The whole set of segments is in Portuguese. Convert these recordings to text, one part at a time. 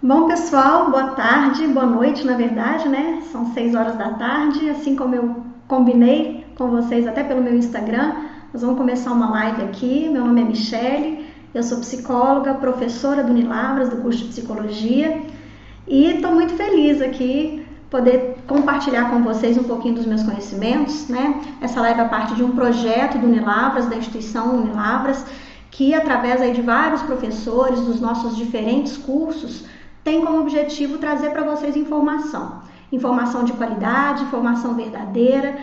Bom, pessoal, boa tarde, boa noite, na verdade, né? São 6 horas da tarde, assim como eu combinei com vocês até pelo meu Instagram, nós vamos começar uma live aqui. Meu nome é Michele, eu sou psicóloga, professora do Unilavras, do curso de Psicologia, e estou muito feliz aqui poder compartilhar com vocês um pouquinho dos meus conhecimentos, né? Essa live é parte de um projeto do Unilavras, da instituição Unilavras, que através aí de vários professores dos nossos diferentes cursos, tem como objetivo trazer para vocês informação de qualidade, informação verdadeira,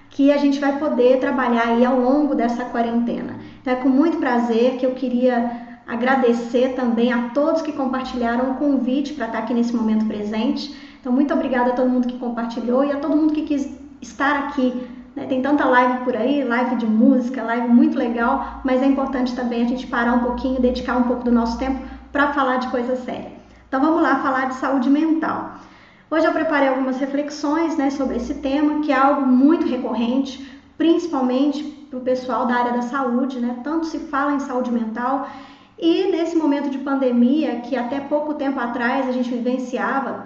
que a gente vai poder trabalhar aí ao longo dessa quarentena. Então é com muito prazer que eu queria agradecer também a todos que compartilharam o convite para estar aqui nesse momento presente. Então muito obrigada a todo mundo que compartilhou e a todo mundo que quis estar aqui. Tem tanta live por aí, live de música, live muito legal, mas é importante também a gente parar um pouquinho, dedicar um pouco do nosso tempo para falar de coisa séria. Então vamos lá falar de saúde mental. Hoje eu preparei algumas reflexões, sobre esse tema, que é algo muito recorrente, principalmente para o pessoal da área da saúde, Tanto se fala em saúde mental e nesse momento de pandemia, que até pouco tempo atrás a gente vivenciava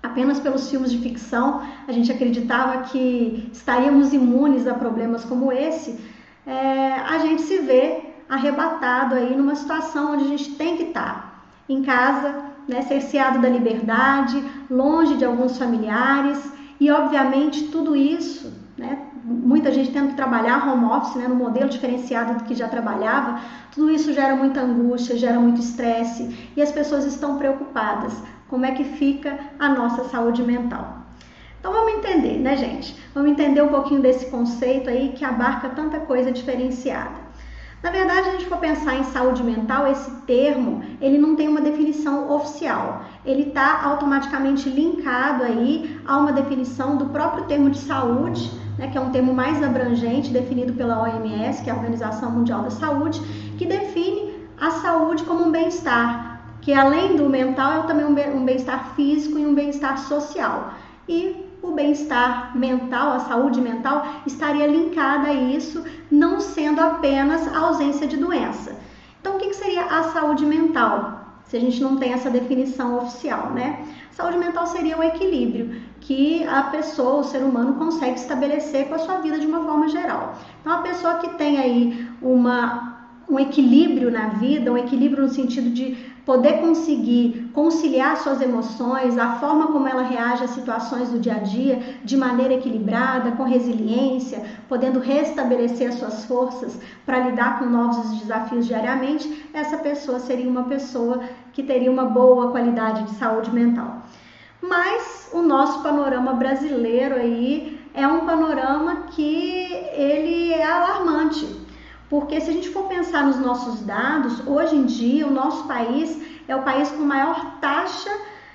apenas pelos filmes de ficção, a gente acreditava que estaríamos imunes a problemas como esse, a gente se vê arrebatado aí numa situação onde a gente tem que estar em casa, cerceado da liberdade, longe de alguns familiares e, obviamente, tudo isso, muita gente tendo que trabalhar home office, no modelo diferenciado do que já trabalhava, tudo isso gera muita angústia, gera muito estresse e as pessoas estão preocupadas. Como é que fica a nossa saúde mental? Então vamos entender, gente? Vamos entender um pouquinho desse conceito aí que abarca tanta coisa diferenciada. Na verdade, se a gente for pensar em saúde mental, esse termo, ele não tem uma definição oficial. Ele está automaticamente linkado aí a uma definição do próprio termo de saúde, que é um termo mais abrangente, definido pela OMS, que é a Organização Mundial da Saúde, que define a saúde como um bem-estar, que além do mental, é também um bem-estar físico e um bem-estar social. E o bem-estar mental, a saúde mental, estaria linkada a isso, não sendo apenas a ausência de doença. Então, o que seria a saúde mental? Se a gente não tem essa definição oficial, Saúde mental seria o equilíbrio que a pessoa, o ser humano, consegue estabelecer com a sua vida de uma forma geral. Então, a pessoa que tem aí um equilíbrio na vida, um equilíbrio no sentido de poder conseguir conciliar suas emoções, a forma como ela reage às situações do dia a dia, de maneira equilibrada, com resiliência, podendo restabelecer as suas forças para lidar com novos desafios diariamente, essa pessoa seria uma pessoa que teria uma boa qualidade de saúde mental. Mas o nosso panorama brasileiro aí é um panorama que ele é alarmante. Porque se a gente for pensar nos nossos dados, hoje em dia o nosso país é o país com maior taxa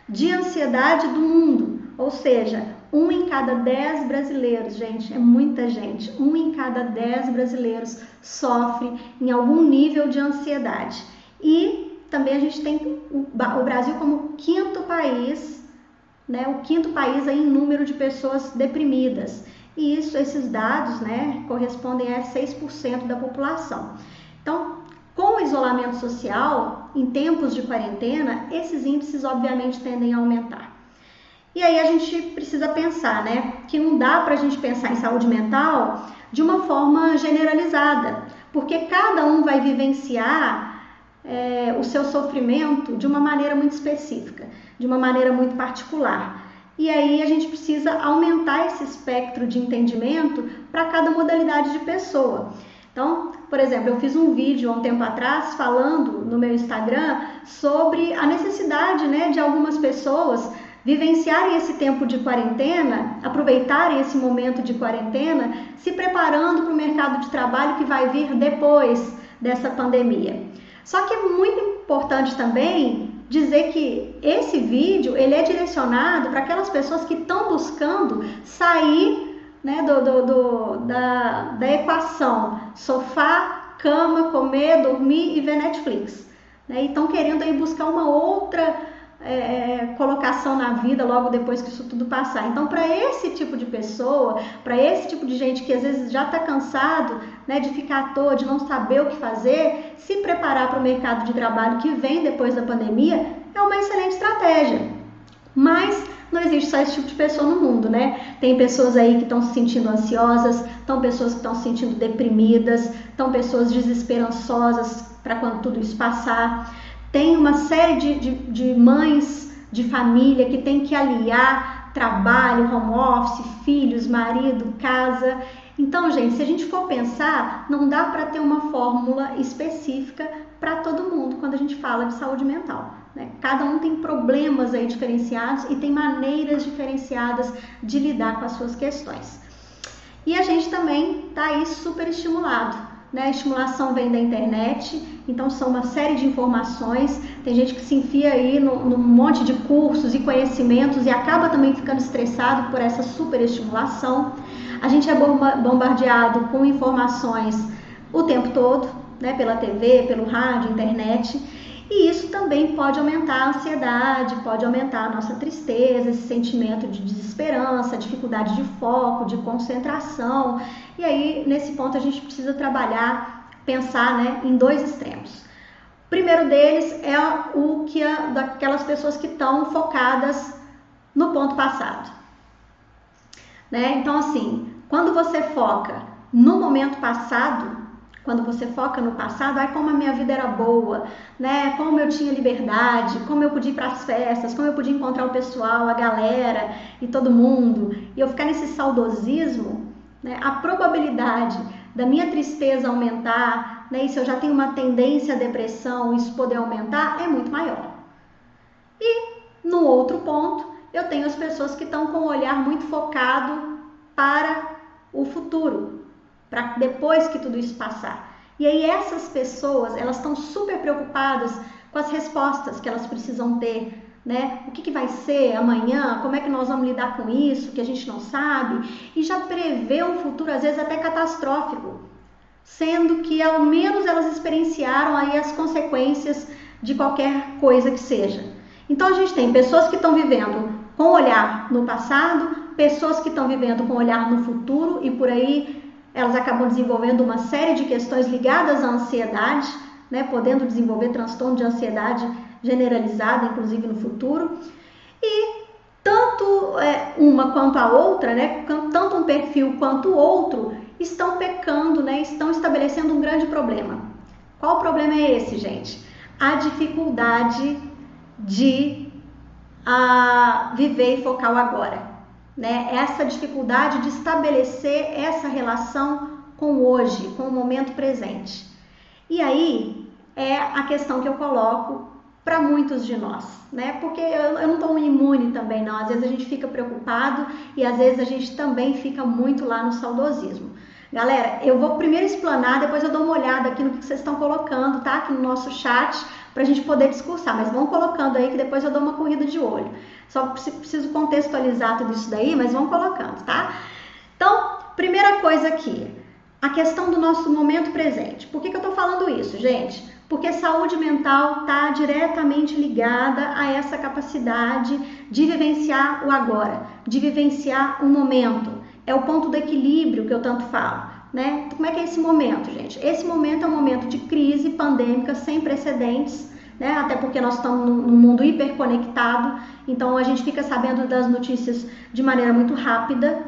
de ansiedade do mundo. Ou seja, 1 em cada 10 brasileiros, gente, é muita gente, 1 em cada 10 brasileiros sofre em algum nível de ansiedade. E também a gente tem o Brasil como quinto país, o quinto país aí em número de pessoas deprimidas. E esses dados, correspondem a 6% da população. Então, com o isolamento social, em tempos de quarentena, esses índices obviamente tendem a aumentar. E aí a gente precisa pensar, que não dá para a gente pensar em saúde mental de uma forma generalizada, porque cada um vai vivenciar o seu sofrimento de uma maneira muito específica, de uma maneira muito particular. E aí a gente precisa aumentar esse espectro de entendimento para cada modalidade de pessoa. Então, por exemplo, eu fiz um vídeo há um tempo atrás falando no meu Instagram sobre a necessidade, de algumas pessoas vivenciarem esse tempo de quarentena, aproveitarem esse momento de quarentena, se preparando para o mercado de trabalho que vai vir depois dessa pandemia. Só que é muito importante também dizer que esse vídeo ele é direcionado para aquelas pessoas que estão buscando sair da equação sofá, cama, comer, dormir e ver Netflix. E estão querendo aí buscar uma outra colocação na vida logo depois que isso tudo passar. Então, para esse tipo de pessoa, para esse tipo de gente que às vezes já está cansado de ficar à toa, de não saber o que fazer, se preparar para o mercado de trabalho que vem depois da pandemia é uma excelente estratégia. Mas não existe só esse tipo de pessoa no mundo, né? Tem pessoas aí que estão se sentindo ansiosas, estão pessoas que estão se sentindo deprimidas, estão pessoas desesperançosas para quando tudo isso passar. Tem uma série de mães de família que tem que aliar trabalho, home office, filhos, marido, casa. Então, gente, se a gente for pensar, não dá para ter uma fórmula específica para todo mundo quando a gente fala de saúde mental, né? Cada um tem problemas aí diferenciados e tem maneiras diferenciadas de lidar com as suas questões. E a gente também está aí super estimulado, né? A estimulação vem da internet, então são uma série de informações. Tem gente que se enfia aí num monte de cursos e conhecimentos e acaba também ficando estressado por essa super estimulação. A gente é bombardeado com informações o tempo todo, né? Pela TV, pelo rádio, internet. E isso também pode aumentar a ansiedade, pode aumentar a nossa tristeza, esse sentimento de desesperança, dificuldade de foco, de concentração. E aí, nesse ponto, a gente precisa trabalhar, pensar, né, em dois extremos. O primeiro deles é daquelas pessoas que estão focadas no ponto passado, né? Então, assim, quando você foca no momento passado, quando você foca no passado, como a minha vida era boa, né? Como eu tinha liberdade, como eu podia ir para as festas, como eu podia encontrar o pessoal, a galera e todo mundo, e eu ficar nesse saudosismo, né? A probabilidade da minha tristeza aumentar, né? E se eu já tenho uma tendência à depressão, isso poder aumentar, é muito maior. E no outro ponto, eu tenho as pessoas que estão com o olhar muito focado para o futuro, para depois que tudo isso passar. E aí essas pessoas, elas estão super preocupadas com as respostas que elas precisam ter, né? O que vai ser amanhã? Como é que nós vamos lidar com isso, que a gente não sabe? E já prevê um futuro, às vezes até catastrófico, sendo que ao menos elas experienciaram aí as consequências de qualquer coisa que seja. Então a gente tem pessoas que estão vivendo com o olhar no passado, pessoas que estão vivendo com o olhar no futuro e por aí elas acabam desenvolvendo uma série de questões ligadas à ansiedade, né, podendo desenvolver transtorno de ansiedade generalizada, inclusive no futuro. E tanto uma quanto a outra, né, tanto um perfil quanto o outro, estão pecando, né, estão estabelecendo um grande problema. Qual o problema é esse, gente? A dificuldade de viver e focar o agora. Né? Essa dificuldade de estabelecer essa relação com o hoje, com o momento presente. E aí é a questão que eu coloco para muitos de nós, né? Porque eu não estou imune também, não. Às vezes a gente fica preocupado e às vezes a gente também fica muito lá no saudosismo. Galera, eu vou primeiro explanar, depois eu dou uma olhada aqui no que vocês estão colocando, tá? Aqui no nosso chat, para a gente poder discursar, mas vão colocando aí que depois eu dou uma corrida de olho. Só preciso contextualizar tudo isso daí, mas vão colocando, tá? Então, primeira coisa aqui, a questão do nosso momento presente. Por que eu tô falando isso, gente? Porque saúde mental está diretamente ligada a essa capacidade de vivenciar o agora, de vivenciar o momento. É o ponto do equilíbrio que eu tanto falo, né? Como é que é esse momento, gente? Esse momento é um momento de crise pandêmica sem precedentes, né? Até porque nós estamos num mundo hiperconectado, então a gente fica sabendo das notícias de maneira muito rápida.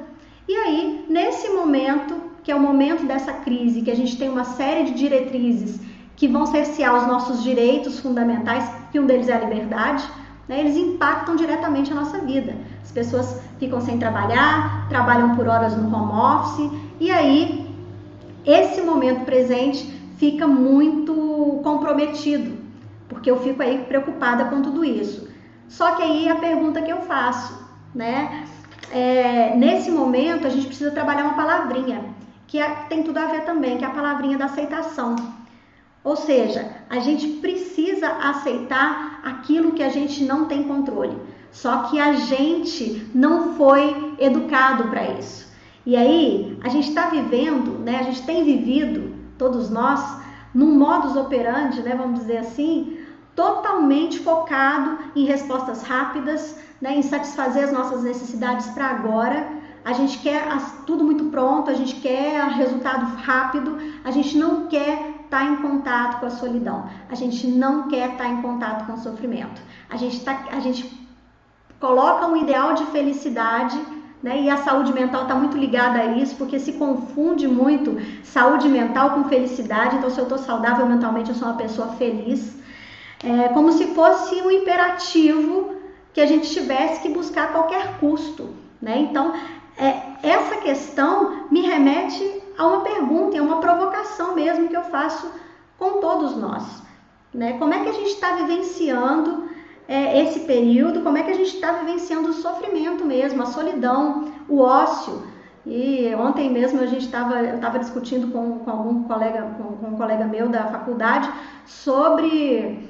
E aí, nesse momento, que é o momento dessa crise, que a gente tem uma série de diretrizes que vão cercear os nossos direitos fundamentais, que um deles é a liberdade, né? Eles impactam diretamente a nossa vida. As pessoas ficam sem trabalhar, trabalham por horas no home office, e aí esse momento presente fica muito comprometido, porque eu fico aí preocupada com tudo isso. Só que aí a pergunta que eu faço, né? Nesse momento a gente precisa trabalhar uma palavrinha, que tem tudo a ver também, que é a palavrinha da aceitação. Ou seja, a gente precisa aceitar aquilo que a gente não tem controle. Só que a gente não foi educado para isso. E aí, a gente está vivendo, né? A gente tem vivido, todos nós, num modus operandi, né? Vamos dizer assim, totalmente focado em respostas rápidas, né? Em satisfazer as nossas necessidades para agora. A gente quer tudo muito pronto, a gente quer resultado rápido, a gente não quer estar em contato com a solidão, a gente não quer estar em contato com o sofrimento. A gente coloca um ideal de felicidade, né? E a saúde mental está muito ligada a isso, porque se confunde muito saúde mental com felicidade. Então, se eu estou saudável mentalmente, eu sou uma pessoa feliz. É como se fosse um imperativo que a gente tivesse que buscar a qualquer custo, né? Então, essa questão me remete a uma pergunta, a uma provocação mesmo que eu faço com todos nós, né? Como é que a gente está vivenciando esse período? Como é que a gente está vivenciando o sofrimento mesmo, a solidão, o ócio? E ontem mesmo eu estava discutindo com um colega meu da faculdade sobre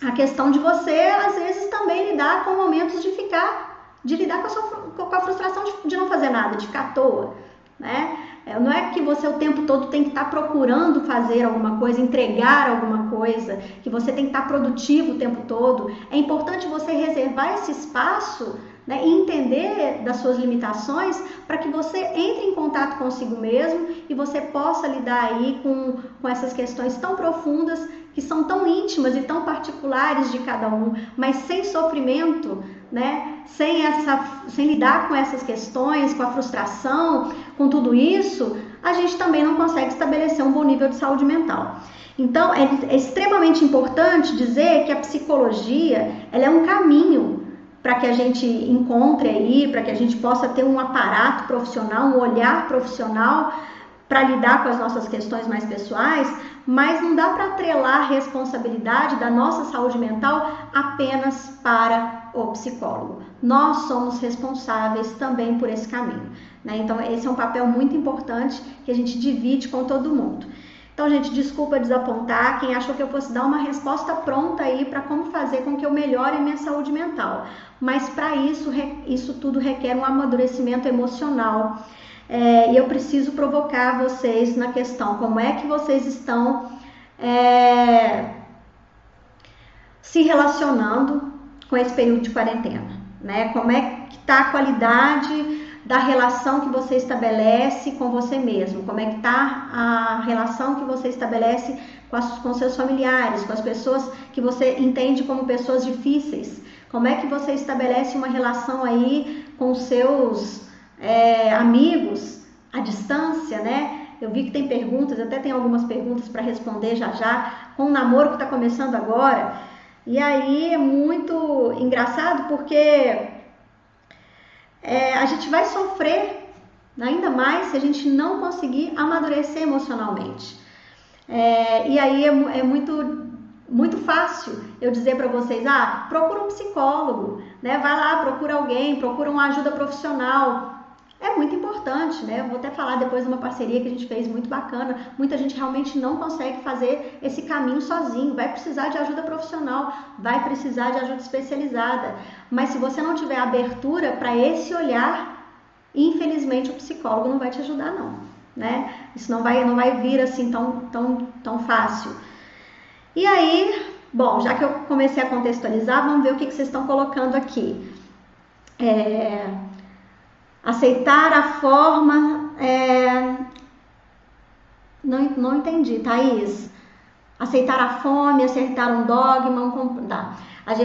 a questão de você, às vezes, também lidar com momentos de lidar com a frustração de não fazer nada, de ficar à toa, né? Não é que você o tempo todo tem que estar procurando fazer alguma coisa, entregar alguma coisa, que você tem que estar produtivo o tempo todo. É importante você reservar esse espaço, né, e entender das suas limitações para que você entre em contato consigo mesmo e você possa lidar aí com essas questões tão profundas, que são tão íntimas e tão particulares de cada um, mas sem sofrimento, né? Sem lidar com essas questões, com a frustração, com tudo isso, a gente também não consegue estabelecer um bom nível de saúde mental. Então, é extremamente importante dizer que a psicologia, ela é um caminho para que a gente encontre aí, para que a gente possa ter um aparato profissional, um olhar profissional para lidar com as nossas questões mais pessoais, mas não dá para atrelar a responsabilidade da nossa saúde mental apenas para o psicólogo. Nós somos responsáveis também por esse caminho, né? Então, esse é um papel muito importante que a gente divide com todo mundo. Então, gente, desculpa desapontar quem achou que eu fosse dar uma resposta pronta aí para como fazer com que eu melhore a minha saúde mental. Mas para isso tudo requer um amadurecimento emocional. E eu preciso provocar vocês na questão, como é que vocês estão se relacionando com esse período de quarentena, né? Como é que está a qualidade da relação que você estabelece com você mesmo? Como é que está a relação que você estabelece com seus familiares, com as pessoas que você entende como pessoas difíceis? Como é que você estabelece uma relação aí com os seus amigos à distância, né? Eu vi que tem perguntas, até tem algumas perguntas para responder já, com o namoro que está começando agora. E aí é muito engraçado porque a gente vai sofrer ainda mais se a gente não conseguir amadurecer emocionalmente. E aí é muito fácil eu dizer para vocês, procura um psicólogo, né? Vai lá, procura alguém, procura uma ajuda profissional. É muito importante, né? Eu vou até falar depois de uma parceria que a gente fez muito bacana. Muita gente realmente não consegue fazer esse caminho sozinho, vai precisar de ajuda profissional, vai precisar de ajuda especializada. Mas se você não tiver abertura para esse olhar, infelizmente o psicólogo não vai te ajudar não, né? Isso não vai vir assim tão fácil. E aí, bom, já que eu comecei a contextualizar, vamos ver o que vocês estão colocando aqui. Aceitar a forma... Não entendi, Thaís. Aceitar a fome, aceitar um dogma,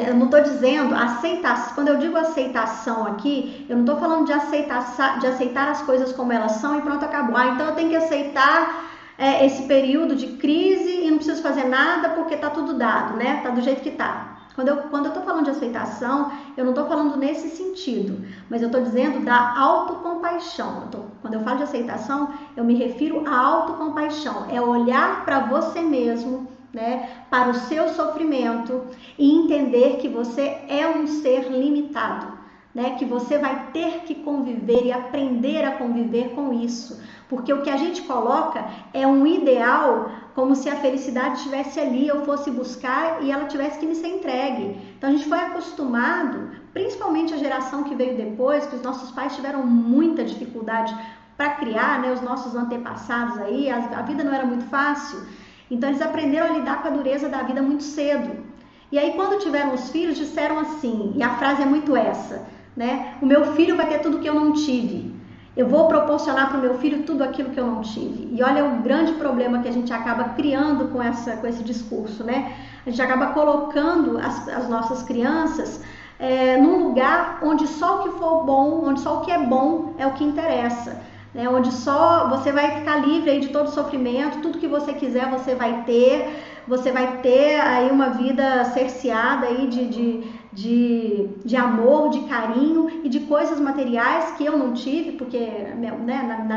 eu não estou dizendo aceitação. Quando eu digo aceitação aqui, eu não estou falando de aceitar as coisas como elas são e pronto, acabou. Então eu tenho que aceitar esse período de crise e não preciso fazer nada porque está tudo dado, né? Está do jeito que está. Quando eu estou falando de aceitação, eu não estou falando nesse sentido, mas eu estou dizendo da autocompaixão. Quando eu falo de aceitação, eu me refiro à autocompaixão. É olhar para você mesmo, né, para o seu sofrimento e entender que você é um ser limitado, né, que você vai ter que conviver e aprender a conviver com isso. Porque o que a gente coloca é um ideal, como se a felicidade estivesse ali, eu fosse buscar e ela tivesse que me ser entregue. Então a gente foi acostumado, principalmente a geração que veio depois, que os nossos pais tiveram muita dificuldade para criar, né, os nossos antepassados aí, a vida não era muito fácil. Então eles aprenderam a lidar com a dureza da vida muito cedo. E aí quando tiveram os filhos, disseram assim, e a frase é muito essa, né? O meu filho vai ter tudo que eu não tive. eu vou proporcionar para o meu filho tudo aquilo que eu não tive. E olha o grande problema que a gente acaba criando com esse discurso, né? A gente acaba colocando as nossas crianças num lugar onde só o que for bom, onde só o que é bom é o que interessa, né? Onde só você vai ficar livre aí de todo sofrimento, tudo que você quiser você vai ter aí uma vida cerceada aí de amor, de carinho e de coisas materiais que eu não tive, porque né,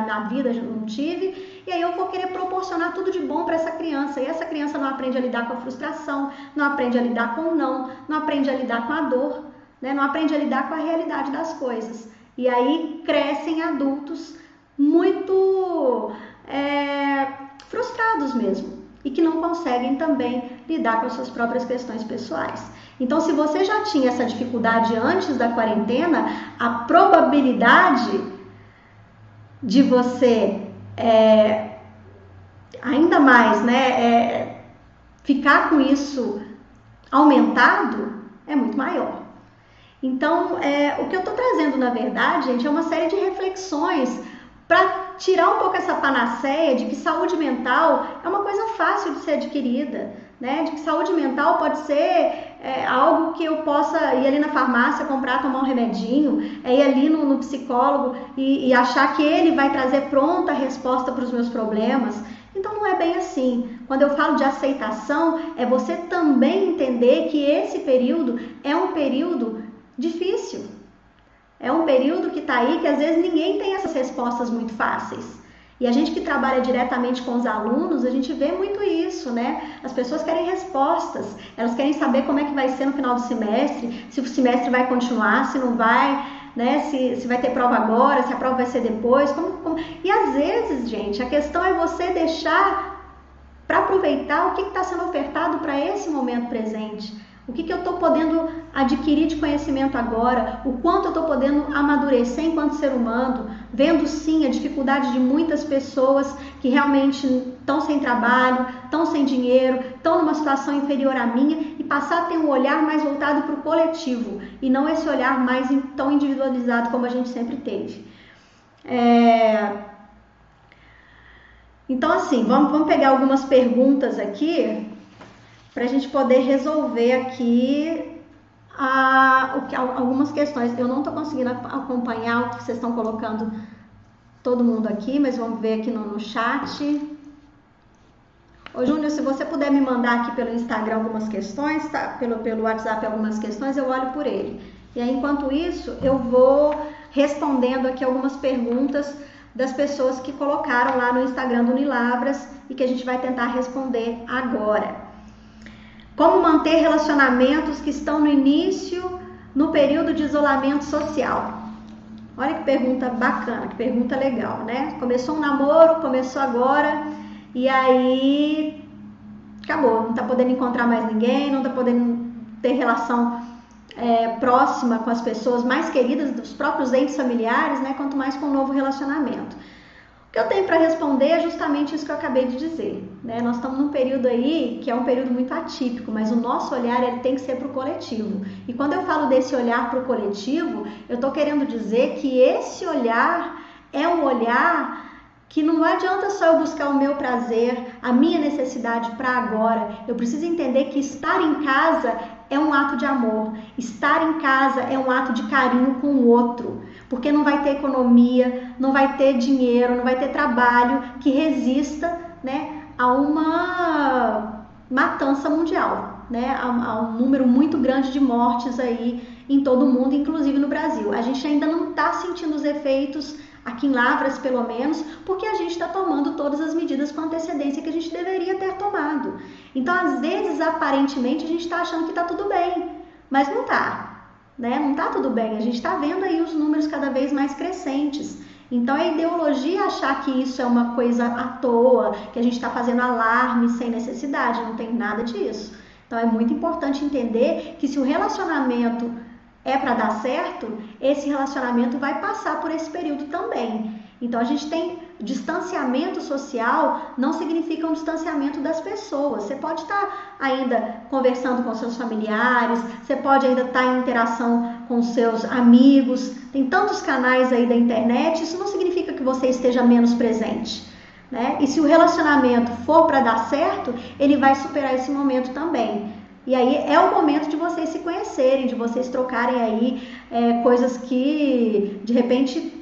na vida eu não tive, e aí eu vou querer proporcionar tudo de bom para essa criança, e essa criança não aprende a lidar com a frustração, não aprende a lidar com o não aprende a lidar com a dor, né, não aprende a lidar com a realidade das coisas, e aí crescem adultos muito frustrados mesmo, e que não conseguem também lidar com as suas próprias questões pessoais. Então, se você já tinha essa dificuldade antes da quarentena, a probabilidade de você ainda mais, né, ficar com isso aumentado é muito maior. Então, o que eu estou trazendo, na verdade, gente, é uma série de reflexões para tirar um pouco essa panaceia de que saúde mental é uma coisa fácil de ser adquirida, né? De que saúde mental pode ser algo que eu possa ir ali na farmácia, comprar, tomar um remedinho, ir ali no psicólogo e achar que ele vai trazer pronta a resposta para os meus problemas. Então não é bem assim. Quando eu falo de aceitação, é você também entender que esse período é um período difícil. É um período que está aí que às vezes ninguém tem essas respostas muito fáceis. E a gente que trabalha diretamente com os alunos, a gente vê muito isso, né? As pessoas querem respostas, elas querem saber como é que vai ser no final do semestre, se o semestre vai continuar, se não vai, né? Se vai ter prova agora, se a prova vai ser depois. E às vezes, gente, a questão é você deixar para aproveitar o que está sendo ofertado para esse momento presente. O que eu estou podendo adquirir de conhecimento agora, o quanto eu estou podendo amadurecer enquanto ser humano, vendo sim a dificuldade de muitas pessoas que realmente estão sem trabalho, estão sem dinheiro, estão numa situação inferior à minha e passar a ter um olhar mais voltado para o coletivo e não esse olhar mais tão individualizado como a gente sempre teve. Então assim, vamos pegar algumas perguntas aqui para a gente poder resolver aqui algumas questões. Eu não estou conseguindo acompanhar o que vocês estão colocando, todo mundo aqui, mas vamos ver aqui no chat. Ô Júnior, se você puder me mandar aqui pelo Instagram algumas questões, tá? Pelo WhatsApp algumas questões, eu olho por ele. E aí, enquanto isso, eu vou respondendo aqui algumas perguntas das pessoas que colocaram lá no Instagram do Unilavras e que a gente vai tentar responder agora. Como manter relacionamentos que estão no início, no período de isolamento social? Olha que pergunta bacana, que pergunta legal, né? Começou um namoro, começou agora, e aí acabou, não tá podendo encontrar mais ninguém, não tá podendo ter relação próxima com as pessoas mais queridas, dos próprios entes familiares, né? Quanto mais com um novo relacionamento. O que eu tenho para responder é justamente isso que eu acabei de dizer, né? Nós estamos num período aí que é um período muito atípico, mas o nosso olhar ele tem que ser para o coletivo. E quando eu falo desse olhar para o coletivo, eu estou querendo dizer que esse olhar é um olhar que não adianta só eu buscar o meu prazer, a minha necessidade para agora. Eu preciso entender que estar em casa é um ato de amor, estar em casa é um ato de carinho com o outro. Porque não vai ter economia, não vai ter dinheiro, não vai ter trabalho que resista, né, a uma matança mundial, né, a um número muito grande de mortes aí em todo o mundo, inclusive no Brasil. A gente ainda não está sentindo os efeitos, aqui em Lavras pelo menos, porque a gente está tomando todas as medidas com antecedência que a gente deveria ter tomado. Então, às vezes, aparentemente, a gente está achando que está tudo bem, mas não está. Né? Não está tudo bem, a gente está vendo aí os números cada vez mais crescentes. Então a ideologia achar que isso é uma coisa à toa, que a gente está fazendo alarme sem necessidade, não tem nada disso. Então é muito importante entender que se o relacionamento é para dar certo, esse relacionamento vai passar por esse período também. Então a gente tem distanciamento social, não significa um distanciamento das pessoas. Você pode estar ainda conversando com seus familiares, você pode ainda estar em interação com seus amigos, tem tantos canais aí da internet, isso não significa que você esteja menos presente, né? E se o relacionamento for para dar certo, ele vai superar esse momento também. E aí é o momento de vocês se conhecerem, de vocês trocarem aí coisas que de repente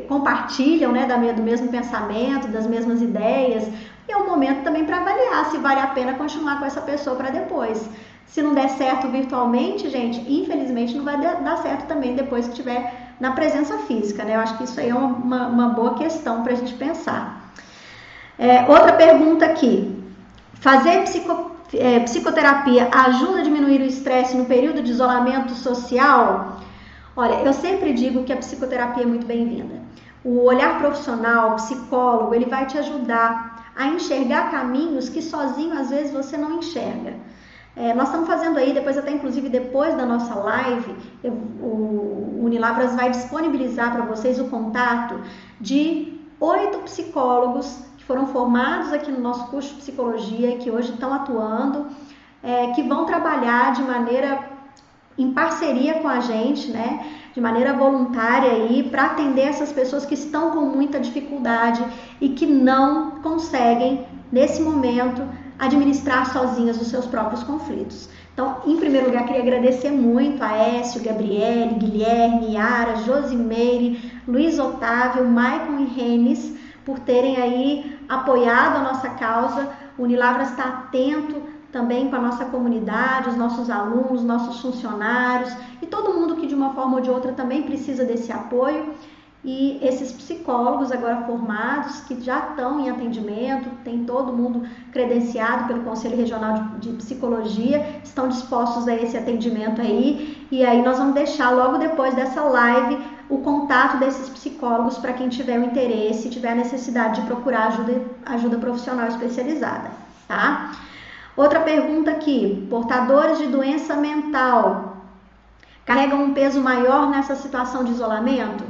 compartilham, né, do mesmo pensamento, das mesmas ideias. E é um momento também para avaliar se vale a pena continuar com essa pessoa para depois. Se não der certo virtualmente, gente, infelizmente não vai dar certo também depois que estiver na presença física, né? Eu acho que isso aí é uma boa questão para a gente pensar. Outra pergunta aqui. Fazer psicoterapia ajuda a diminuir o estresse no período de isolamento social? Olha, eu sempre digo que a psicoterapia é muito bem-vinda. O olhar profissional, o psicólogo, ele vai te ajudar a enxergar caminhos que sozinho às vezes você não enxerga. Nós estamos fazendo aí, depois até inclusive depois da nossa live, o Unilavras vai disponibilizar para vocês o contato de 8 psicólogos que foram formados aqui no nosso curso de psicologia e que hoje estão atuando, que vão trabalhar de maneira em parceria com a gente, né, de maneira voluntária aí, para atender essas pessoas que estão com muita dificuldade e que não conseguem, nesse momento, administrar sozinhas os seus próprios conflitos. Então, em primeiro lugar, queria agradecer muito a Écio, Gabriele, Guilherme, Yara, Josimeire, Luiz Otávio, Maicon e Renes, por terem aí apoiado a nossa causa. O Unilavras está atento também com a nossa comunidade, os nossos alunos, nossos funcionários e todo mundo que de uma forma ou de outra também precisa desse apoio. E esses psicólogos agora formados, que já estão em atendimento, tem todo mundo credenciado pelo Conselho Regional de Psicologia, estão dispostos a esse atendimento aí. E aí nós vamos deixar logo depois dessa live o contato desses psicólogos para quem tiver o interesse, tiver a necessidade de procurar ajuda profissional especializada, tá? Outra pergunta aqui, portadores de doença mental carregam um peso maior nessa situação de isolamento?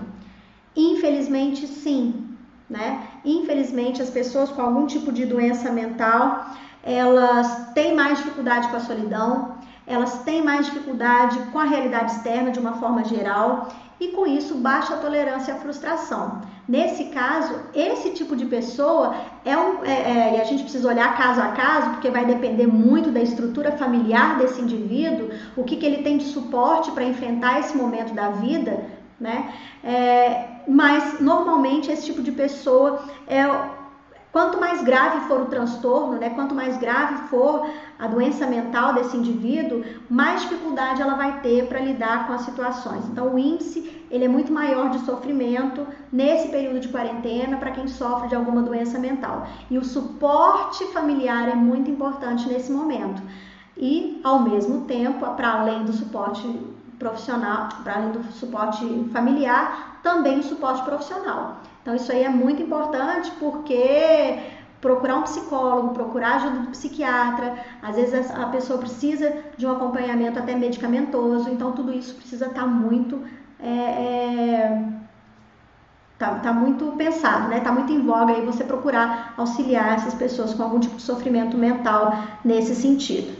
Infelizmente, sim, né? Infelizmente, as pessoas com algum tipo de doença mental, elas têm mais dificuldade com a solidão, elas têm mais dificuldade com a realidade externa de uma forma geral e, com isso, baixa tolerância à frustração. Nesse caso, esse tipo de pessoa e a gente precisa olhar caso a caso, porque vai depender muito da estrutura familiar desse indivíduo, o que ele tem de suporte para enfrentar esse momento da vida, né? Mas normalmente esse tipo de pessoa quanto mais grave for o transtorno, né, quanto mais grave for a doença mental desse indivíduo, mais dificuldade ela vai ter para lidar com as situações. Então o índice ele é muito maior de sofrimento nesse período de quarentena para quem sofre de alguma doença mental. E o suporte familiar é muito importante nesse momento. E ao mesmo tempo, para além do suporte profissional, para além do suporte familiar, também o suporte profissional. Então isso aí é muito importante porque procurar um psicólogo, procurar ajuda do psiquiatra, às vezes a pessoa precisa de um acompanhamento até medicamentoso, então tudo isso precisa estar muito tá muito pensado, né? Tá muito em voga aí você procurar auxiliar essas pessoas com algum tipo de sofrimento mental nesse sentido.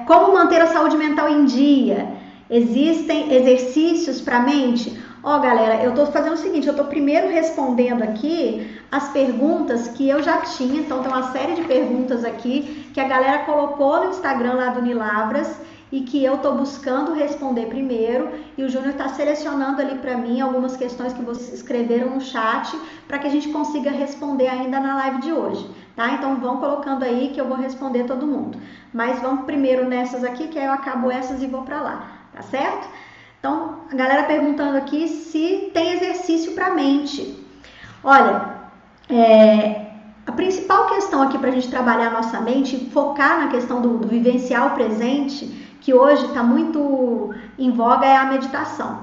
Como manter a saúde mental em dia? Existem exercícios para a mente? Galera, eu tô fazendo o seguinte, eu tô primeiro respondendo aqui as perguntas que eu já tinha, então tem uma série de perguntas aqui que a galera colocou no Instagram lá do Unilavras e que eu tô buscando responder primeiro, e o Júnior tá selecionando ali para mim algumas questões que vocês escreveram no chat para que a gente consiga responder ainda na live de hoje, tá? Então vão colocando aí que eu vou responder todo mundo, mas vamos primeiro nessas aqui, que aí eu acabo essas e vou para lá, tá certo? Então, a galera perguntando aqui se tem exercício para a mente. Olha, a principal questão aqui para a gente trabalhar a nossa mente, focar na questão do vivenciar o presente, que hoje está muito em voga, é a meditação.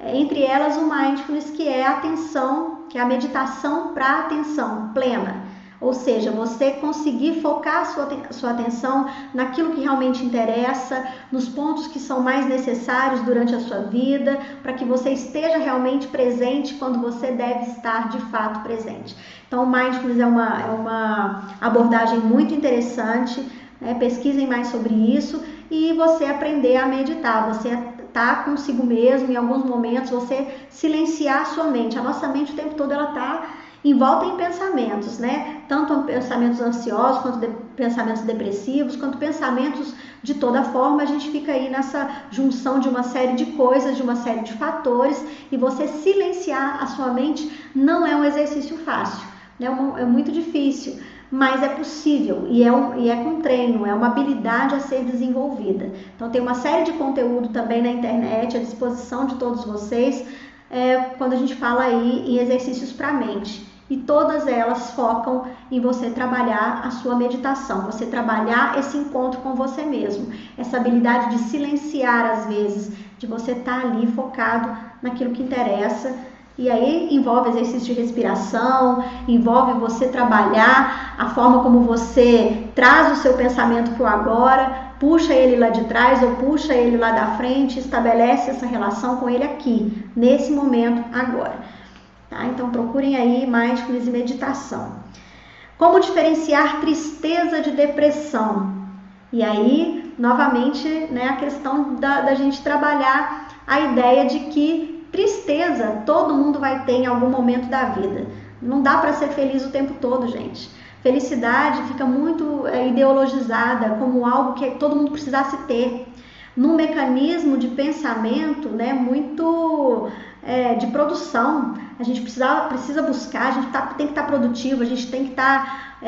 Entre elas, o mindfulness, que é a atenção, que é a meditação para atenção plena. Ou seja, você conseguir focar a sua atenção naquilo que realmente interessa, nos pontos que são mais necessários durante a sua vida, para que você esteja realmente presente quando você deve estar de fato presente. Então, o Mindfulness é uma abordagem muito interessante, né? Pesquisem mais sobre isso e você aprender a meditar, você tá consigo mesmo, em alguns momentos você silenciar a sua mente. A nossa mente o tempo todo ela tá envolta em pensamentos, né? Tanto pensamentos ansiosos, quanto pensamentos depressivos, quanto pensamentos de toda forma. A gente fica aí nessa junção de uma série de coisas, de uma série de fatores, e você silenciar a sua mente não é um exercício fácil, né? É muito difícil, mas é possível e é com treino, é uma habilidade a ser desenvolvida. Então tem uma série de conteúdo também na internet à disposição de todos vocês, quando a gente fala aí em exercícios para a mente. E todas elas focam em você trabalhar a sua meditação, você trabalhar esse encontro com você mesmo, essa habilidade de silenciar às vezes, de você estar ali focado naquilo que interessa. E aí envolve exercício de respiração, envolve você trabalhar a forma como você traz o seu pensamento para o agora, puxa ele lá de trás ou puxa ele lá da frente, estabelece essa relação com ele aqui, nesse momento, agora. Tá? Então procurem aí mindfulness e meditação. Como diferenciar tristeza de depressão? E aí, novamente, né, a questão da gente trabalhar a ideia de que tristeza todo mundo vai ter em algum momento da vida. Não dá para ser feliz o tempo todo, gente. Felicidade fica muito ideologizada como algo que todo mundo precisasse ter. Num mecanismo de pensamento, né, muito de produção. A gente precisa buscar, a gente tem que estar produtivo, a gente tem que estar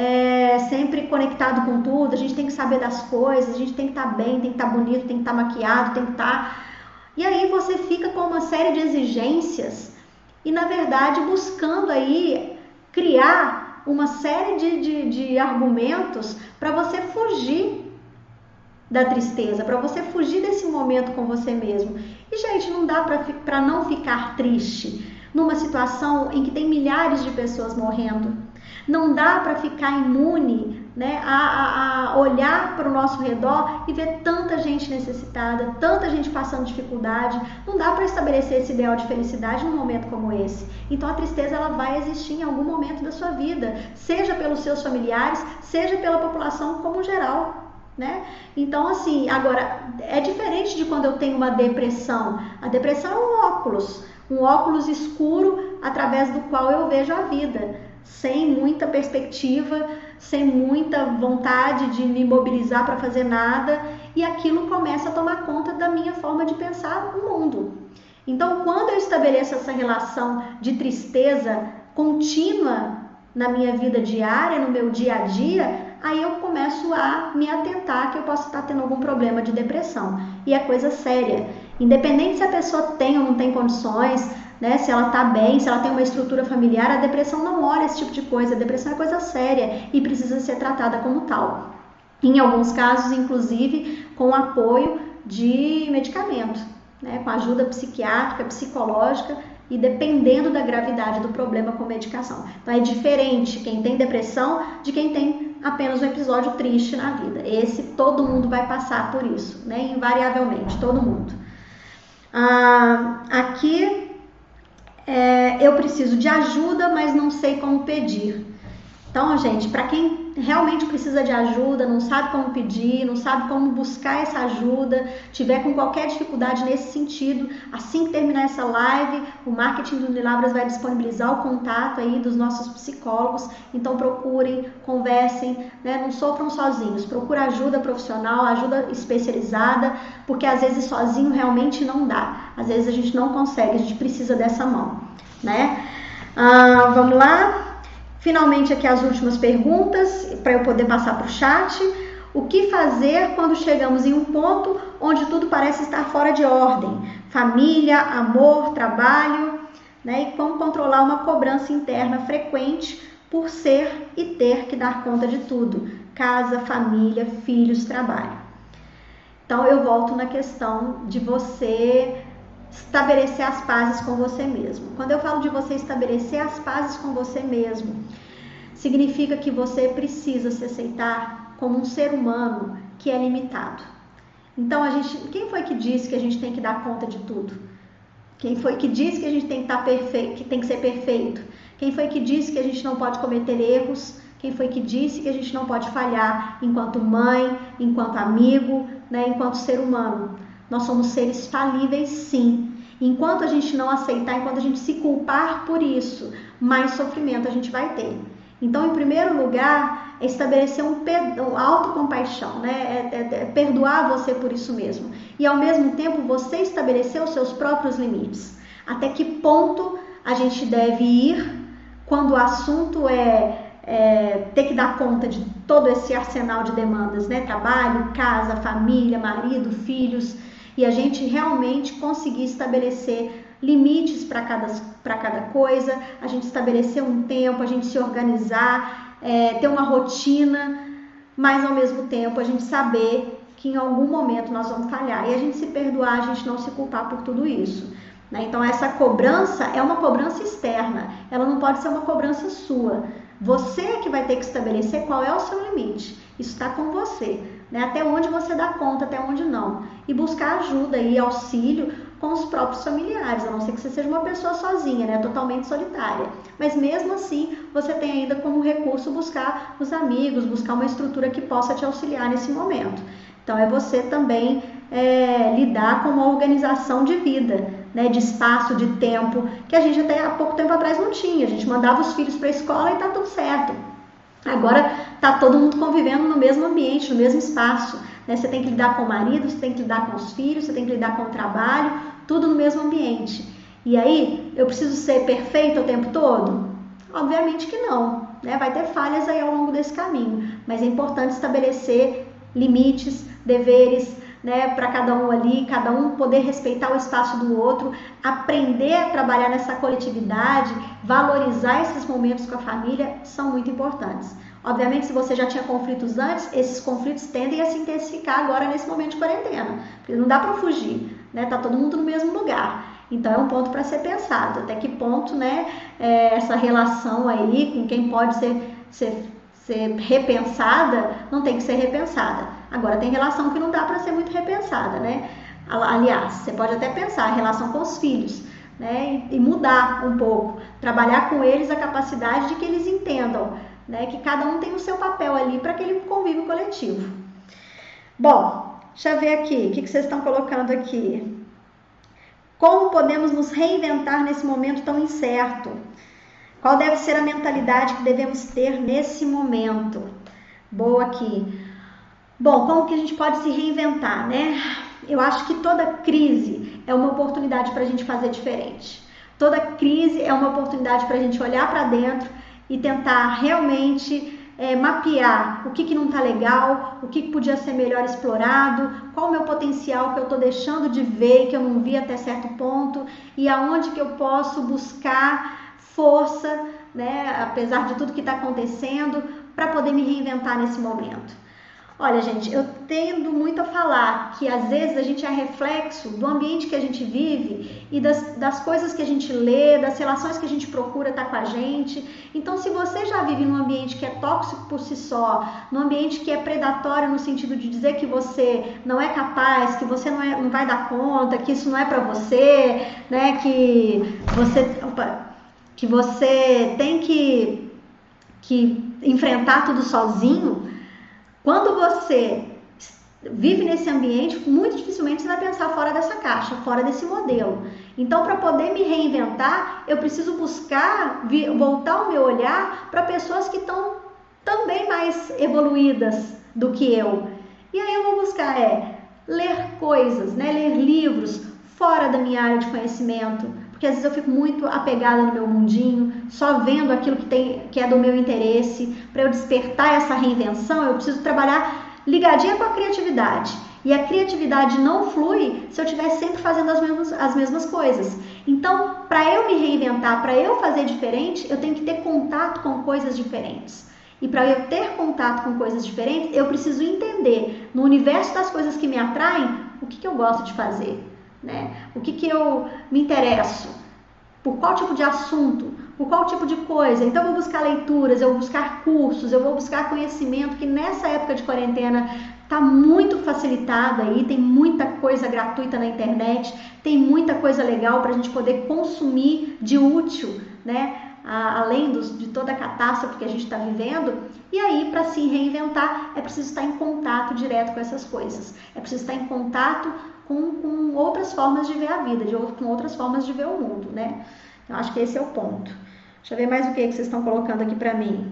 sempre conectado com tudo, a gente tem que saber das coisas, a gente tem que estar bem, tem que estar bonito, tem que estar maquiado, tem que estar... E aí você fica com uma série de exigências e, na verdade, buscando aí criar uma série de argumentos para você fugir da tristeza, para você fugir desse momento com você mesmo. E, gente, não dá para não ficar triste numa situação em que tem milhares de pessoas morrendo. Não dá para ficar imune, né, a olhar para o nosso redor e ver tanta gente necessitada, tanta gente passando dificuldade. Não dá para estabelecer esse ideal de felicidade num momento como esse. Então a tristeza ela vai existir em algum momento da sua vida, seja pelos seus familiares, seja pela população como geral. Né? Então, assim, agora, é diferente de quando eu tenho uma depressão. A depressão é um óculos escuro através do qual eu vejo a vida, sem muita perspectiva, sem muita vontade de me mobilizar para fazer nada, e aquilo começa a tomar conta da minha forma de pensar o mundo. Então, quando eu estabeleço essa relação de tristeza contínua na minha vida diária, no meu dia a dia, aí eu começo a me atentar que eu posso estar tendo algum problema de depressão. E é coisa séria. Independente se a pessoa tem ou não tem condições, né, se ela está bem, se ela tem uma estrutura familiar, a depressão não olha esse tipo de coisa. A depressão é coisa séria e precisa ser tratada como tal. Em alguns casos, inclusive, com apoio de medicamento, né, com ajuda psiquiátrica, psicológica, e dependendo da gravidade do problema com medicação. Então é diferente quem tem depressão de quem tem apenas um episódio triste na vida. Esse todo mundo vai passar por isso, né? Invariavelmente, todo mundo. Aqui eu preciso de ajuda, mas não sei como pedir. Então, gente, para quem realmente precisa de ajuda, não sabe como pedir, não sabe como buscar essa ajuda, tiver com qualquer dificuldade nesse sentido, assim que terminar essa live, o Marketing do Unilabras vai disponibilizar o contato aí dos nossos psicólogos. Então procurem, conversem, né? Não sofram sozinhos, procura ajuda profissional, ajuda especializada, porque às vezes sozinho realmente não dá, às vezes a gente não consegue, a gente precisa dessa mão, né? Vamos lá? Finalmente aqui as últimas perguntas para eu poder passar para o chat. O que fazer quando chegamos em um ponto onde tudo parece estar fora de ordem? Família, amor, trabalho, né? E como controlar uma cobrança interna frequente por ser e ter que dar conta de tudo? Casa, família, filhos, trabalho. Então eu volto na questão de você estabelecer as pazes com você mesmo. Quando eu falo de você estabelecer as pazes com você mesmo, significa que você precisa se aceitar como um ser humano que é limitado. Então, quem foi que disse que a gente tem que dar conta de tudo? Quem foi que disse que a gente tem que estar perfeito, que tem que ser perfeito? Quem foi que disse que a gente não pode cometer erros? Quem foi que disse que a gente não pode falhar enquanto mãe, enquanto amigo, né, enquanto ser humano? Nós somos seres falíveis, sim. Enquanto a gente não aceitar, enquanto a gente se culpar por isso, mais sofrimento a gente vai ter. Então, em primeiro lugar, é estabelecer autocompaixão, né? É perdoar você por isso mesmo. E, ao mesmo tempo, você estabelecer os seus próprios limites. Até que ponto a gente deve ir quando o assunto ter que dar conta de todo esse arsenal de demandas, né? Trabalho, casa, família, marido, filhos, e a gente realmente conseguir estabelecer limites para cada coisa, a gente estabelecer um tempo, a gente se organizar, ter uma rotina, mas ao mesmo tempo a gente saber que em algum momento nós vamos falhar e a gente se perdoar, a gente não se culpar por tudo isso. Né? Então essa cobrança é uma cobrança externa, ela não pode ser uma cobrança sua. Você é que vai ter que estabelecer qual é o seu limite. Isso está com você, né? Até onde você dá conta, até onde não. E buscar ajuda e auxílio com os próprios familiares, a não ser que você seja uma pessoa sozinha, né? Totalmente solitária. Mas mesmo assim, você tem ainda como recurso buscar os amigos, buscar uma estrutura que possa te auxiliar nesse momento. Então é você também lidar com uma organização de vida, né, de espaço, de tempo, que a gente até há pouco tempo atrás não tinha. A gente mandava os filhos para a escola e tá tudo certo. Agora tá todo mundo convivendo no mesmo ambiente, no mesmo espaço. Né? Você tem que lidar com o marido, você tem que lidar com os filhos, você tem que lidar com o trabalho, tudo no mesmo ambiente. E aí, eu preciso ser perfeita o tempo todo? Obviamente que não. Né? Vai ter falhas aí ao longo desse caminho, mas é importante estabelecer limites, deveres, né, para cada um ali, cada um poder respeitar o espaço do outro, aprender a trabalhar nessa coletividade, valorizar esses momentos com a família são muito importantes. Obviamente, se você já tinha conflitos antes, esses conflitos tendem a se intensificar agora nesse momento de quarentena, porque não dá para fugir, né? Tá todo mundo no mesmo lugar. Então é um ponto para ser pensado, até que ponto, né, essa relação aí com quem pode ser repensada, não tem que ser repensada. Agora tem relação que não dá para ser muito repensada, né? Aliás, você pode até pensar a relação com os filhos, né? E mudar um pouco, trabalhar com eles a capacidade de que eles entendam, né? Que cada um tem o seu papel ali para aquele convívio coletivo. Bom, deixa eu ver aqui, o que vocês estão colocando aqui? Como podemos nos reinventar nesse momento tão incerto? Qual deve ser a mentalidade que devemos ter nesse momento? Boa aqui. Bom, como que a gente pode se reinventar, né? Eu acho que toda crise é uma oportunidade para a gente fazer diferente. Toda crise é uma oportunidade para a gente olhar para dentro e tentar realmente mapear o que não está legal, o que podia ser melhor explorado, qual o meu potencial que eu estou deixando de ver, que eu não vi até certo ponto, e aonde que eu posso buscar força, né, apesar de tudo que está acontecendo, para poder me reinventar nesse momento. Olha, gente, eu tendo muito a falar que às vezes a gente é reflexo do ambiente que a gente vive e das coisas que a gente lê, das relações que a gente procura estar com a gente. Então, se você já vive num ambiente que é tóxico por si só, num ambiente que é predatório no sentido de dizer que você não é capaz, que você não vai dar conta, que isso não é para você, né, que você tem que enfrentar tudo sozinho. Quando você vive nesse ambiente, muito dificilmente você vai pensar fora dessa caixa, fora desse modelo. Então, para poder me reinventar, eu preciso buscar voltar o meu olhar para pessoas que estão também mais evoluídas do que eu. E aí eu vou buscar ler coisas, né? Ler livros fora da minha área de conhecimento, porque às vezes eu fico muito apegada no meu mundinho, só vendo aquilo que é do meu interesse. Para eu despertar essa reinvenção, eu preciso trabalhar ligadinha com a criatividade. E a criatividade não flui se eu estiver sempre fazendo as mesmas coisas. Então, para eu me reinventar, para eu fazer diferente, eu tenho que ter contato com coisas diferentes. E para eu ter contato com coisas diferentes, eu preciso entender, no universo das coisas que me atraem, o que eu gosto de fazer. Né? O que eu me interesso, Por qual tipo de assunto? Por qual tipo de coisa? Então eu vou buscar leituras, eu vou buscar cursos, eu vou buscar conhecimento, que nessa época de quarentena está muito facilitada aí, tem muita coisa gratuita na internet, tem muita coisa legal para a gente poder consumir de útil, né? Além de toda a catástrofe que a gente está vivendo. E aí, para se reinventar, é preciso estar em contato direto com essas coisas, é preciso estar em contato com outras formas de ver a vida, com outras formas de ver o mundo, né? Eu acho que esse é o ponto. Deixa eu ver mais o que vocês estão colocando aqui para mim.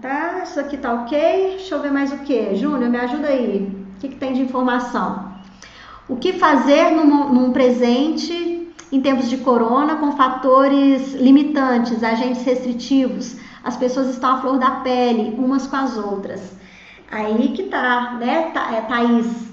Tá, isso aqui tá ok. Deixa eu ver mais o que. Júnior, me ajuda aí. O que tem de informação? O que fazer num presente em tempos de corona com fatores limitantes, agentes restritivos? As pessoas estão à flor da pele umas com as outras. Aí que tá, né, Thaís?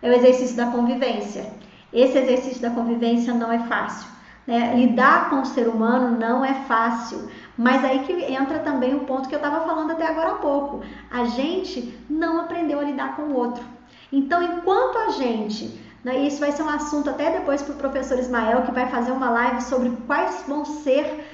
É o exercício da convivência. Esse exercício da convivência não é fácil, né? Lidar com o ser humano não é fácil. Mas aí que entra também o ponto que eu estava falando até agora há pouco. A gente não aprendeu a lidar com o outro. Então, enquanto a gente... Isso vai ser um assunto até depois para o professor Ismael, que vai fazer uma live sobre quais vão ser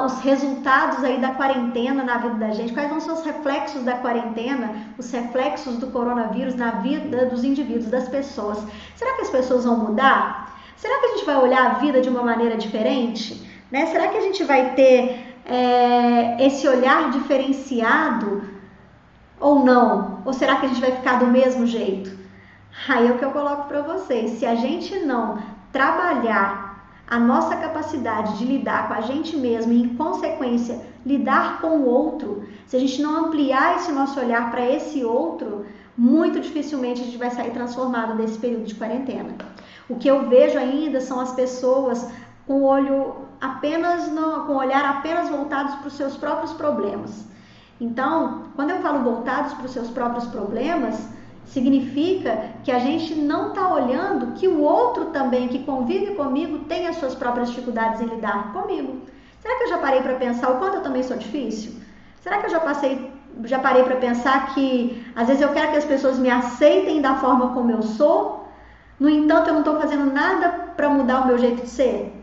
os resultados aí da quarentena na vida da gente, quais vão ser os reflexos da quarentena, os reflexos do coronavírus na vida dos indivíduos, das pessoas. Será que as pessoas vão mudar? Será que a gente vai olhar a vida de uma maneira diferente? Né? Será que a gente vai ter esse olhar diferenciado ou não? Ou será que a gente vai ficar do mesmo jeito? Aí é o que eu coloco para vocês. Se a gente não trabalhar a nossa capacidade de lidar com a gente mesmo e, em consequência, lidar com o outro, se a gente não ampliar esse nosso olhar para esse outro, muito dificilmente a gente vai sair transformado desse período de quarentena. O que eu vejo ainda são as pessoas com o olhar apenas voltados para os seus próprios problemas. Então, quando eu falo voltados para os seus próprios problemas, significa que a gente não está olhando que o outro também, que convive comigo, tem as suas próprias dificuldades em lidar comigo. Será que eu já parei para pensar o quanto eu também sou difícil? Será que eu já parei para pensar que às vezes eu quero que as pessoas me aceitem da forma como eu sou, no entanto eu não estou fazendo nada para mudar o meu jeito de ser?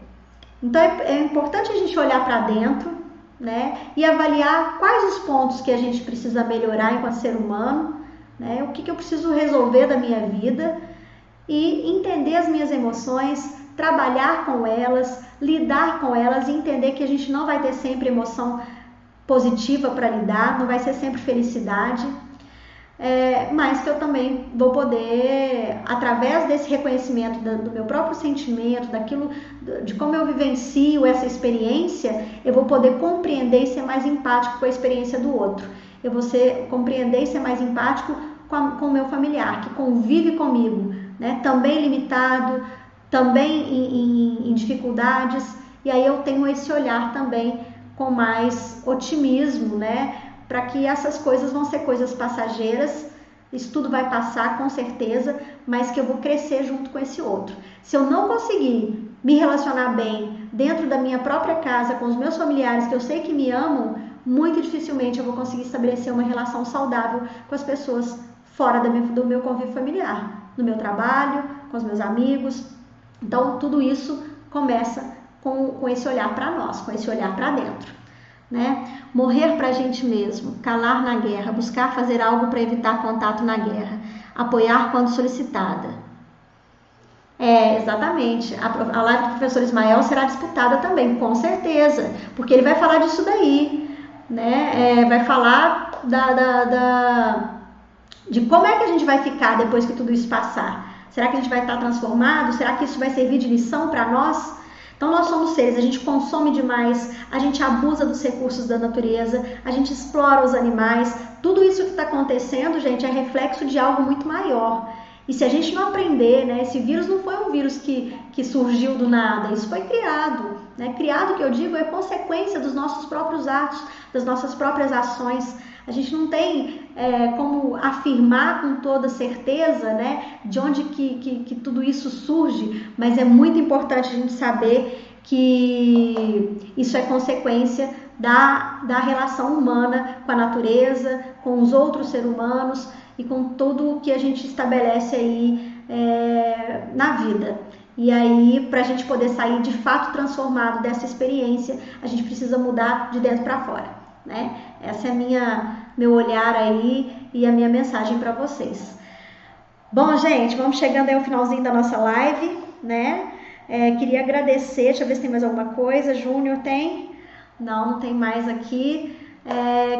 Então é importante a gente olhar para dentro, né, e avaliar quais os pontos que a gente precisa melhorar enquanto ser humano, né, o que eu preciso resolver da minha vida e entender as minhas emoções, trabalhar com elas, lidar com elas e entender que a gente não vai ter sempre emoção positiva para lidar, não vai ser sempre felicidade, mas que eu também vou poder, através desse reconhecimento do meu próprio sentimento, de como eu vivencio essa experiência, eu vou poder compreender e ser mais empático com a experiência do outro. Eu vou compreender e ser mais empático com o meu familiar, que convive comigo, né? Também limitado, também em dificuldades, e aí eu tenho esse olhar também com mais otimismo, né? Para que essas coisas vão ser coisas passageiras, isso tudo vai passar com certeza, mas que eu vou crescer junto com esse outro. Se eu não conseguir me relacionar bem dentro da minha própria casa, com os meus familiares que eu sei que me amam, muito dificilmente eu vou conseguir estabelecer uma relação saudável com as pessoas fora do meu convívio familiar, no meu trabalho, com os meus amigos. Então, tudo isso começa com esse olhar para nós, com esse olhar para dentro. Né? Morrer para a gente mesmo, calar na guerra, buscar fazer algo para evitar contato na guerra, apoiar quando solicitada. Exatamente. A live do professor Ismael será disputada também, com certeza, porque ele vai falar disso daí, né? Vai falar de como é que a gente vai ficar depois que tudo isso passar. Será que a gente vai estar transformado? Será que isso vai servir de lição para nós? Então nós somos seres, a gente consome demais, a gente abusa dos recursos da natureza, a gente explora os animais. Tudo isso que está acontecendo, gente, é reflexo de algo muito maior. E se a gente não aprender, né, esse vírus não foi um vírus que surgiu do nada, isso foi criado. Né? Criado, que eu digo, é consequência dos nossos próprios atos, das nossas próprias ações. A gente não tem como afirmar com toda certeza, né, de onde que tudo isso surge, mas é muito importante a gente saber que isso é consequência da relação humana com a natureza, com os outros seres humanos e com tudo o que a gente estabelece aí na vida. E aí, para a gente poder sair de fato transformado dessa experiência, a gente precisa mudar de dentro para fora, né? Essa é meu olhar aí e a minha mensagem para vocês. Bom, gente, vamos chegando aí ao finalzinho da nossa live, né? Queria agradecer, deixa eu ver se tem mais alguma coisa. Júnior, tem? Não tem mais aqui.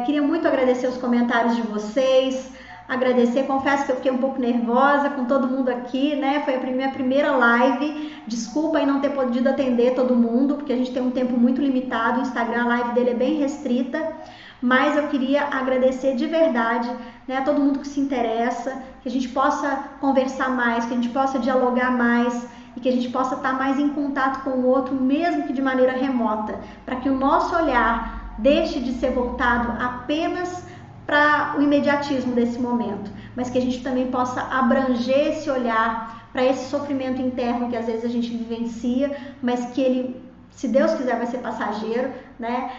Queria muito agradecer os comentários de vocês, agradecer, confesso que eu fiquei um pouco nervosa com todo mundo aqui, né? Foi a minha primeira live, desculpa aí não ter podido atender todo mundo, porque a gente tem um tempo muito limitado, o Instagram, a live dele é bem restrita, mas eu queria agradecer de verdade, né, a todo mundo que se interessa, que a gente possa conversar mais, que a gente possa dialogar mais e que a gente possa estar mais em contato com o outro, mesmo que de maneira remota, para que o nosso olhar deixe de ser voltado apenas para o imediatismo desse momento, mas que a gente também possa abranger esse olhar para esse sofrimento interno que às vezes a gente vivencia, mas que ele, se Deus quiser, vai ser passageiro, né?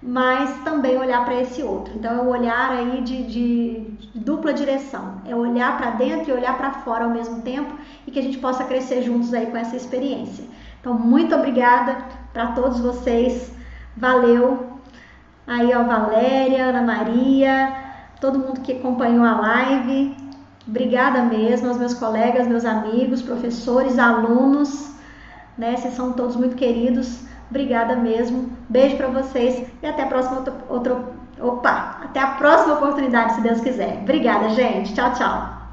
Mas também olhar para esse outro. Então é um olhar aí de dupla direção, é olhar para dentro e olhar para fora ao mesmo tempo, e que a gente possa crescer juntos aí com essa experiência. Então muito obrigada para todos vocês, valeu. Aí, ó, Valéria, Ana Maria, todo mundo que acompanhou a live, obrigada mesmo aos meus colegas, meus amigos, professores, alunos, né? Vocês são todos muito queridos, obrigada mesmo, beijo para vocês e até a próxima até a próxima oportunidade, se Deus quiser. Obrigada, gente, tchau, tchau.